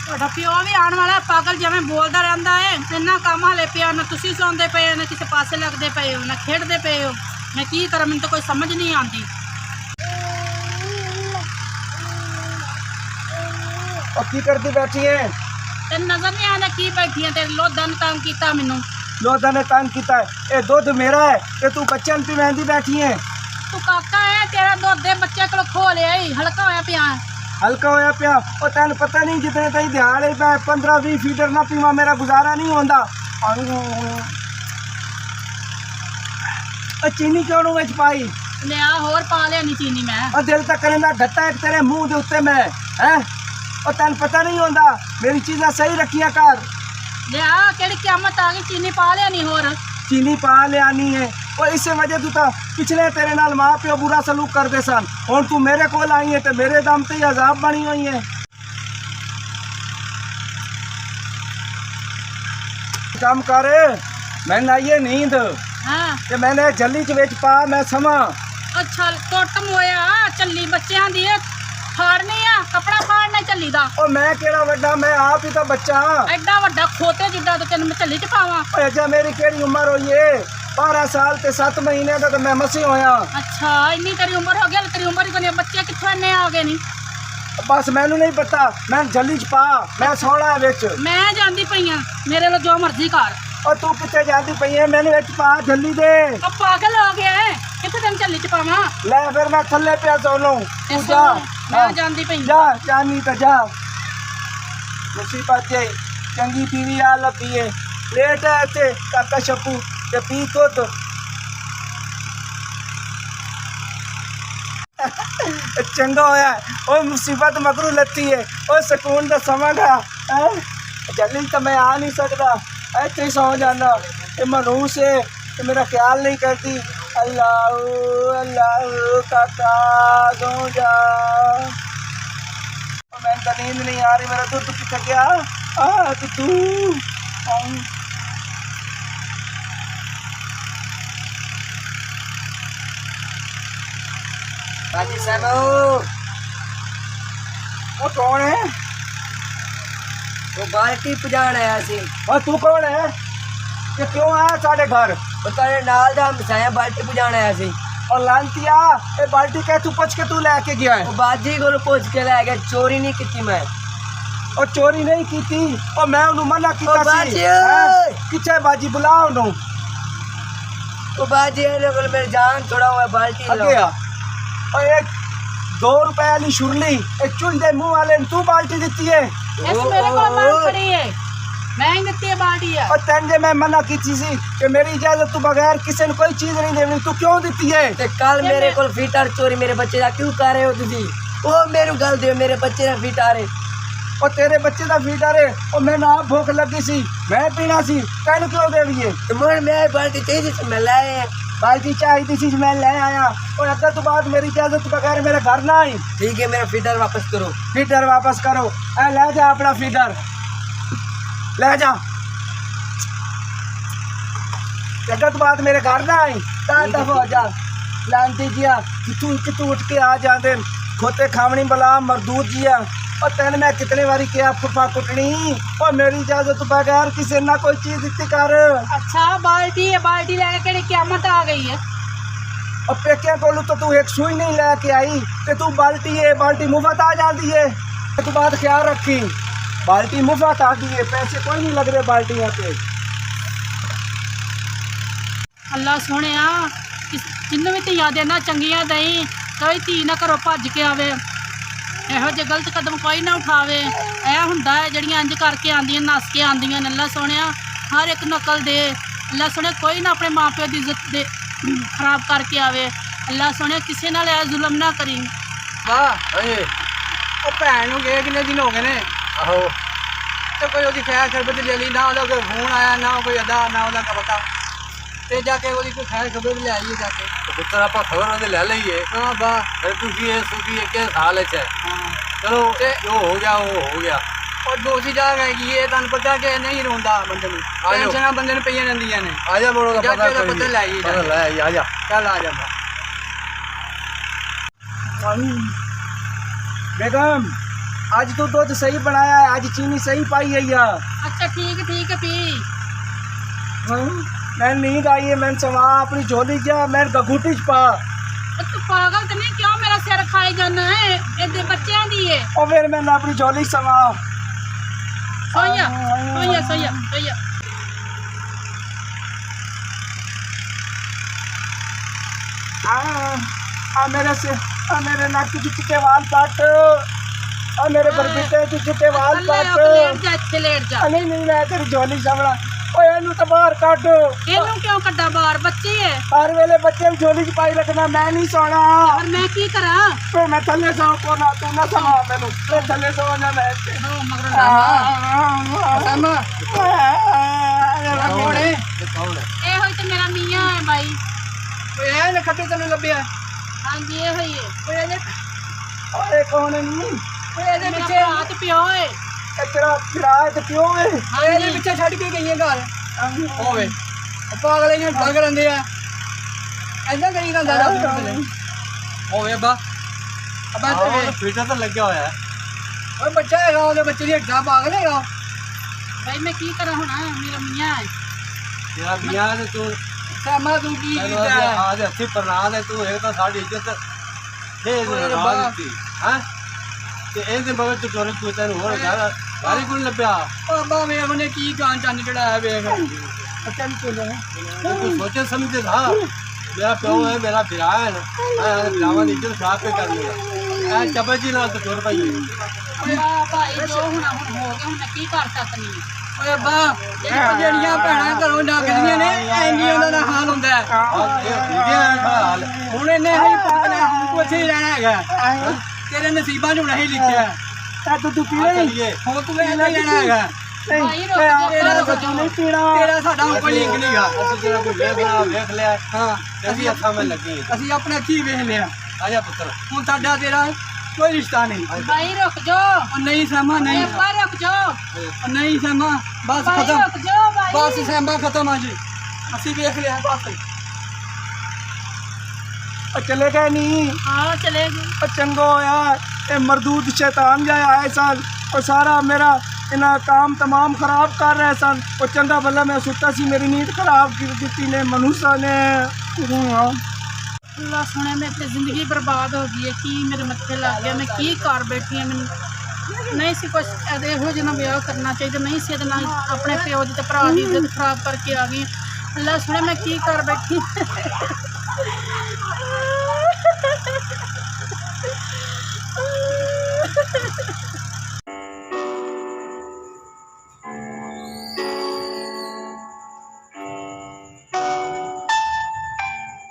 ਤੁਹਾਡਾ ਪਿਓ ਵੀ ਆਉਣ ਵਾਲਾ ਪਾਗਲ ਜਿਵੇਂ ਬੋਲਦਾ ਰਹਿੰਦਾ ਹੈ। ਇੰਨਾ ਕੰਮ ਹਾਲੇ ਪਿਆ ਨਾ, ਤੁਸੀਂ ਸੌਂਦੇ ਪਏ ਹੋ ਨਾ ਕਿਸੇ ਪਾਸੇ ਲੱਗਦੇ ਪਏ ਹੋ ਨਾ ਖੇਡਦੇ ਪਏ ਹੋ। ਮੈਂ ਕੀ ਕਰਾਂ, ਮੈਨੂੰ ਤਾਂ ਕੋਈ ਸਮਝ ਨਹੀਂ ਆਉਂਦੀ। और की करती बैठी है? ਤੈਨੂੰ ਨਜ਼ਰ ਨਹੀਂ ਆਉਂਦਾ ਕੀ ਬੈਠੀ ਹੈ? ਤੇ ਲੋਦਾਂ ਨੇ ਤੰਗ ਕੀਤਾ ਮੈਨੂੰ। लोधा ने तंग किया है। ये दूध मेरा है ते तू बच्चन पी मेहंदी बैठी है। ਤੂੰ ਕਾਕਾ ਹੈ, ਤੇਰਾ ਦੁੱਧ ਦੇ ਬੱਚੇ ਕੋਲ ਖੋ ਲਿਆ ਈ, ਹਲਕਾ ਹੋਇਆ ਪਿਆ। हल्का होया पिया और तेन पता नहीं जितने तई दिहाड़ है 15-20 फीटर ना पीवा मेरा गुजारा नहीं होता। चीनी क्यों नू विच पाई? ਲਿਆ ਹੋਰ ਪਾ ਲਿਆ ਨੀ ਚੀਨੀ ਮੈਂ। और दिल तक करें डट्टा एक तेरे मुंह के उत्ते मैं है। और तेन पता नहीं होता मेरी चीज़ा सही रखिया कर। ਲਿਆ ਕਿਹੜੀ ਕਿਆਮਤ ਆ ਗਈ, ਚੀਨੀ ਪਾ ਲਿਆ ਨੀ ਹੋਰ। चीनी पा लियानी है और इस वजह तू तो पिछले तेरे नाल माँ प्यो बुरा सलूक करते सन। हुण तू मेरे कोल आई है तो मेरे दम ते अजाब बनी हुई है। काम कर मैंने आई है नींद ਹਾਂ ते मैंने जल्दी च विच पा मैं समा। ਅੱਛਾ ਟੋਟਮ ਹੋਇਆ ਚੱਲੀ ਬੱਚਿਆਂ ਦੀ ਇਹ ਫਾੜਨੀ ਆ, ਕੱਪੜਾ ਫਾੜਨਾ ਚੱਲੀ ਦਾ। और मैं केड़ा वड्डा, मैं आप ही तो बच्चा हाँ। ਐਡਾ ਵੱਡਾ ਖੋਤੇ ਜਿੱਡਾ ਤੇ ਤੈਨੂੰ ਮੈਂ ਚੱਲੀ ਚ ਪਾਵਾਂ। ओए अजा मेरी केड़ी उम्र हुई है? 12 साल ते 7 महीने का तो मैं मसी होया। ਅੱਛਾ ਇੰਨੀ ਤੇਰੀ ਉਮਰ ਹੋ ਗਈ, ਹਲੇ ਤੇਰੀ ਉਮਰ ਹੀ ਕੋਈ ਬੱਚੇ ਕਿੱਥੋਂ ਇੰਨੇ ਆ ਗਏ ਨੀ। बस मैनू नहीं पता, मैं जल्दी च पा मैं सोना है विच। ਮੈਂ ਜਾਂਦੀ ਪਈ ਆ, ਮੇਰੇ ਲਈ ਜੋ ਮਰਜ਼ੀ ਕਰ। और तू कितने जाती पई है? मैंने विच पा जल्दी दे। ਆ ਪਾਗਲ ਹੋ ਗਿਆ ਹੈ, ਕਿੱਥੇ ਤੈਨੂੰ ਚੱਲੀ ਚ ਪਾਵਾਂ? ले फिर मैं थल्ले पे सोनू तू जा। ਮੈਂ ਜਾਂਦੀ ਪਈ जा जानी तो जा। मुसीबत है चंगी पीवी आ लगी है। लेट है इत्थे काका शप्पू ते पी दुध। चंगा होया ओ मुसीबत मगरू लती है ओ सुकून दा समागा है। जल्दी तो मैं आ नहीं सकता, ऐसे ही सौ जाना। ये मनूस है तो मेरा ख्याल नहीं करती। अल्लाह अल्लाह काका सो जा। मैं तो नींद नहीं आ रही, मेरा दूध कितना गया तू। बाजी साहब वो कौन है? वो बाल्टी पुजाण आया सी। और तू कौन है? ये क्यों आया साढ़े घर? वो तेरे नाल दा हमसाया बाल्टी पुजाण आया सी। और लांतिया ये बाल्टी के तू पच के तू लेके गया है? वो बाजी को पूछ के लै गया, चोरी नहीं की मैं। और चोरी नहीं की थी और मैं उन्हें मना किया सी। बाजी हैं? किथे बाजी बुलाओ उन्हें। वो बाजी ने मेरी जान छोड़ा हुआ बाल्टी लो। अगे आ और ये 2 रुपए वाली शुरली एक चुन दे मुंह वाले ने तू बाल्टी दी है। ਇਸ ਮੇਰੇ ਕੋਲ ਮਾਰ ਖੜੀ ਹੈ, ਮੈਂ ਹੀ ਦਿੱਤੀ ਹੈ ਬਾਲਟੀ ਆ। और तेन जे मैं मना की सी कि मेरी इजाजत तू बगैर किसी ने कोई चीज नहीं देनी, तू क्यों दी है? ते कल मेरे को फीटर चोरी मेरे बच्चे का क्यों कर रहे हो तुसी? ओ मेरू गल दे, मेरे बच्चे का फीटर है। और तेरे बच्चे का फीटर है और मैंने आप भूख लगी सी मैं पीना सी, तेन क्यों देविए? तो मैं बाल्टी चाहिए थी, मैं लाए हैं। बाल्टी चाहिए थी मैं ले आया और अगर तो बात मेरी इजाजत बगैर मेरे घर ना आई। ठीक है मेरा फीटर वापस करो। फीडर वापस करो। ए ले जा अपना फीडर ले जा। अगर तो बात मेरे घर ना आई दफा हो जा। लानती जिया कितू उठ के आ जाते खोते खावनी बला मरदूत जिया। और तेन मैं कितने बारी किया फुफा कुटनी और मेरी इजाजत बगैर किसी ना कोई चीज दिती कर। ਅੱਛਾ ਬਾਲਟੀ ਹੈ, ਬਾਲਟੀ ਲੈ ਕੇ ਕਿਹੜੀ ਕਿਆਮਤ ਆ ਗਈ ਹੈ? और पेकिया कोलू तो तू एक सुई नहीं लेके आई ते तू बाल्टी है बाल्टी मुफ्त आ जाती है। तू बात ख्याल रखी, बाल्टी मुफ्त आती है, पैसे कोई नहीं लग रहे बाल्टियाँ पे। ਅੱਲਾ ਸੋਹਣਿਆ ਜਿੰਨੂੰ ਵੀ ਧੀਆਂ ਦੇਣਾ ਚੰਗੀਆਂ ਦਈ, ਕੋਈ ਧੀ ਨਾ ਘਰੋਂ ਭੱਜ ਕੇ ਆਵੇ, ਇਹੋ ਜਿਹੇ ਗਲਤ ਕਦਮ ਕੋਈ ਨਾ ਉਠਾਵੇ। ਇਹ ਹੁੰਦਾ ਹੈ ਜਿਹੜੀਆਂ ਇੰਜ ਕਰਕੇ ਆਉਂਦੀਆਂ ਨੱਸ ਕੇ ਆਉਂਦੀਆਂ ਨੇ। ਅੱਲਾ ਸੋਹਣਿਆ ਹਰ ਇੱਕ ਨਕਲ ਦੇ। ਅੱਲਾ ਸੋਹਣਿਆ ਕੋਈ ਨਾ ਆਪਣੇ ਮਾਂ ਪਿਓ ਦੀ ਇੱਜ਼ਤ ਦੇ ਖਰਾਬ ਕਰਕੇ ਆਵੇ। ਅੱਲਾ ਸੋਹਣਿਆ ਕਿਸੇ ਨਾਲ ਇਹ ਜ਼ੁਲਮ ਨਾ ਕਰੀ। ਵਾਹ ਓਏ ਉਹ ਭੈਣ ਨੂੰ ਗਏ ਕਿੰਨੇ ਦਿਨ ਹੋ ਗਏ ਨੇ। आहो ਤੇ ਕੋਈ ਉਹਦੀ ਖੈਰ ਖਬਰ ਲੈ ਲਈ ਨਾ, ਉਹਦਾ ਕੋਈ ਫੋਨ ਆਇਆ ਨਾ ਕੋਈ ਅਦਾ ਨਾ ਉਹਦਾ ਪਤਾ। ਤੇ ਜਾ ਕੇ ਉਹਦੀ ਕੋਈ ਖੈਰ ਖਬਰ ਲੈ ਆਈਏ ਜਾ ਕੇ। ਪੁੱਤਰ ਆਪਾਂ ਖਬਰ ਉਹਦੇ ਲੈ ਲਈਏ। ਹਾਂ ਵਾਹ ਫਿਰ ਤੁਸੀਂ ਇਹ ਸੋਚੀਏ ਕਿ ਹਾਲ ਚ ਹੈ। ਹਾਂ ਚਲੋ ਤੇ ਜੋ ਹੋ ਗਿਆ ਉਹ ਹੋ ਗਿਆ। ਉਹ ਦੋਸੀ ਜਾ ਗਈ ਇਹ ਤੁਹਾਨੂੰ ਪਤਾ ਕਿ ਨਹੀਂ ਰੋਂਦਾ ਬੰਦੇ ਨੂੰ, ਜਾਓ। ਟੈਨਸ਼ਨਾਂ ਬੰਦੇ ਨੂੰ ਪਈਆਂ ਰਹਿੰਦੀਆਂ ਨੇ। ਆ ਜਾ ਮੋੜੋ ਦਾ ਜਾ ਪਤਾ ਕੇ ਉਹਦਾ ਕਰੀਏ। ਪਤਾ ਲੈ ਆਈਏ ਜਾ ਪਤਾ ਕੇ। ਲੈ ਆਈਏ, ਆ ਜਾ। ਚੱਲ ਆ ਜਾਂਦਾ। बेगम ਅੱਜ ਤੂੰ ਦੁੱਧ ਸਹੀ ਬਣਾਇਆ ਹੈ, ਅੱਜ ਚੀਨੀ ਸਹੀ ਪਾਈ है या ਅੱਛਾ ਠੀਕ ਹੈ ਪੀ। मैं नींद आई है, मैंने समा अपनी झोली जा, मैं गघूटी च पा ਉਹ ਤੂੰ ਪਾਗਲ ਤੇ ਨਹੀਂ ਕਿਉਂ ਮੇਰਾ ਸਿਰ ਖਾਈ ਜਾਂਦਾ ਹੈ? ਇਹਦੇ ਬੱਚਿਆਂ ਦੀ ਏ। और फिर मैंने अपनी झोली च समा ਸੋਈਆ मेरे नाक के चिट्टे वाल काट, मेरे बरबीटे के चिट्टे वाल काट। ਲੇਟ ਜਾ ਇੱਥੇ ਲੇਟ ਜਾ। नहीं नहीं मैं तेरी झोली समड़ा, ओए एनू तो बाहर काट। ਇਹਨੂੰ ਕਿਉਂ ਕੱਢਾ ਬਾਹਰ? ਬੱਚੇ ਏ। हर वेले बच्चे ਨੂੰ झोली च पाई रखना, मैं नहीं सोना। और मैं की करा? फिर मैं थल्ले सो को ना, तू ना समा मैनू, मैं थल्ले सो ना मैं ओ मगर ਸਮ ਕੌਣ ਹੈ? ਇਹ ਕੌਣ ਹੈ? ਇਹ ਹੋਈ ਤੇ ਮੇਰਾ ਮੀਆਂ ਹੈ ਬਾਈ। ਓਏ ਇਹ ਨੇ ਖੱਤੇ ਤੈਨੂੰ ਲੱਭਿਆ? ਹਾਂਜੀ ਇਹ ਹੋਈ ਏ। ਓਏ ਇਹਦੇ ओए कौन है नी ਇਹਦੇ ਮੇਰਾ ਪਿੱਛੇ ਭਰਾ ਤੇ ਪਿਓ ਏ। तेरा किराया तो क्यों है? ਇਹਦੇ ਪਿੱਛੇ ਛੱਡ ਕੇ ਗਈ ਹੈ ਘਰ। ਹੋਵੇ ਉਹ ਪਾਗਲੇ ਨੇ ਢੰਗ ਰੰਦੇ ਆ ਐਦਾਂ ਕਰੀ ਨਾ ਦਾਦਾ ਹੋਵੇ ਅੱਬਾ ਅੱਬਾ ਆਹ ਫੀਟਾ ਤਾਂ ਲੱਗਿਆ ਹੋਇਆ ਹੈ। ਓਏ ਬੱਚਾ ਹੈਗਾ, ਉਹਦੇ ਬੱਚੇ ਦੀ ਹੱਡਾ ਪਾਗਲ ਹੈਗਾ। ਬਾਈ ਮੈਂ ਕੀ ਕਰਾਂ ਹੁਣ? ਮੇਰਾ ਮੀਆਂ ਹੈ। ਤੇਰਾ ਮੀਆਂ ਤੇ ਤੂੰ ਸਾਮਾ ਤੂੰ ਕੀ ਤੈਨੂੰ ਕੀਤਾ ਹੈ? ਆਜ ਹੱਥੀ ਪ੍ਰਣਾ ਦੇ, ਤੂੰ ਇਹ ਤਾਂ ਸਾਡੀ ਇੱਜ਼ਤ ਖੇਡ ਓਏ ਨਾ ਰੱਬਾ। ਦਿੱਤੀ ਹੈ। ਤੇ ਇਹਦੇ ਮਗਰ ਤੂੰ ਟੋਰੇ ਕੋਈ ਤੈਨੂੰ ਹੋਰ ਗਾਲੀ ਕੋਈ ਲੱਭਿਆ? ਓ ਅੱਬਾ ਵੇਖ ਉਹਨੇ ਕੀ ਗਾਂ ਚੰਨ ਚੜਾਇਆ ਵੇਖ। अच्छा नहीं चल ਤੂੰ ਸੋਚੇ ਸਮਝੇ ਨਾ, ਮੇਰਾ ਪਿਓ ਹੈ, ਮੇਰਾ ਭਰਾ ਹੈ ਨਾ, ਮੈਂ ਭਰਾਵਾਂ ਦੀ ਇੱਜ਼ਤ ਖਰਾਬ ਕੇ ਕਰਨੀ ਹੈ। ਐ ਚੱਬੇ ਜੀ ਨਾਲ ਤਾਂ ਟੁਰ ਪਈ ਹੋਈ। ਆ ਭਾਈ ਜੋ ਹੁਣ ਹੋ ਗਿਆ, ਹੁਣ ਮੈਂ ਕੀ ਕਰ ਸਕਦੀ ਹਾਂ? ਓਏ ਅੱਬਾ ਇਹ ਜਿਹੜੀਆਂ ਭੈਣਾਂ ਘਰੋਂ ਡਾਕਦੀਆਂ ਨੇ ਐਨੀ ਉਹਨਾਂ ਦਾ ਹਾਲ ਹੁੰਦਾ ਹੈ। ਆਹ ਇਹ ਠੀਕ ਹੈ ਹਾਲ। ਹੁਣ ਇਹਨੇ ਹੀ ਪੁੱਤਨੇ ਤੂੰ ਇੱਥੇ ਹੀ ਰਹਿਣਾ ਹੈਗਾ। ਤੇਰੇ ਨਸੀਬਾਂ 'ਚ ਨਹੀਂ ਲਿਖਿਆ ਹੈ। तू तू पी ਆ नहीं ਚੱਲੀਏ। ਹੁਣ ਤੂੰ ਇੱਥੇ ਹੀ ਰਹਿਣਾ ਹੈਗਾ। ਭਾਈ ਰੁਕ ਜਾ। ਤੇਰਾ तू नहीं पीना। ਤੇਰਾ ਸਾਡਾ ਕੋਈ ਲਿੰਕ ਨਹੀਂਗਾ। ਅਸੀਂ ਤੇਰਾ ਕੋਈ ਵੇਖ ਲਿਆ, ਹਾਂ ਤੇ ਅਸੀਂ ਅੱਖਾਂ ਵਿੱਚ ਲੱਗੀ। ਅਸੀਂ ਆਪਣੇ ਅੱਖੀਂ ਵੇਖ ਲਿਆ। ਆ ਜਾ ਪੁੱਤਰ। ਹੁਣ ਸਾਡਾ ਤੇਰਾ ਕੋਈ ਰਿਸ਼ਤਾ ਨਹੀਂ। ਭਾਈ ਰੁਕ ਜਾ। ਉਹ ਨਹੀਂ ਸਹਿਮਾ ਨਹੀਂ, ਅੱਬਾ ਰੁਕ ਜਾ। ਉਹ ਨਹੀਂ ਸਹਿਮਾ ਬਸ ਭਾਈ ਖਤਮ, ਰੁਕ ਜਾ ਭਾਈ। ਬਸ ਸਹਿਮਾ ਖਤਮ ਆ ਜੀ। ਅਸੀਂ ਵੇਖ ਲਿਆ ਬਸ। चले गए नहीं ਹਾਂ ਚਲੇ ਗਏ। चंगो यार, ये मरदूद शैतान जाए आए सन और सारा मेरा इन्हें काम तमाम खराब कर रहे सन। और चंगा भला मैं सुता सी, मेरी नींद खराब कर दी ने मनुष्य ने। ਅੱਲਾ ਸੁਣੇ ਮੇਰੀ ਜ਼ਿੰਦਗੀ ਬਰਬਾਦ ਹੋ ਗਈ ਹੈ। ਕੀ ਮੇਰੇ ਮੱਥੇ ਲੱਗ ਗਿਆ? ਮੈਂ ਕੀ ਕਰ ਬੈਠੀ ਹਾਂ? ਮੈਨੂੰ ਨਹੀਂ ਸੀ ਕੁਛ ਇਹੋ ਜਿਹਾ ਵਿਆਹ ਕਰਨਾ ਚਾਹੀਦਾ, ਨਹੀਂ ਸੀ ਇਹਦੇ ਨਾਲ ਆਪਣੇ ਪਿਓ ਦੀ ਤੇ ਭਰਾ ਦੀ ਇੱਜ਼ਤ ਖਰਾਬ ਕਰਕੇ ਆ ਗਈ। ਅੱਲਾ ਸੁਣੇ ਮੈਂ ਕੀ ਕਰ ਬੈਠੀ।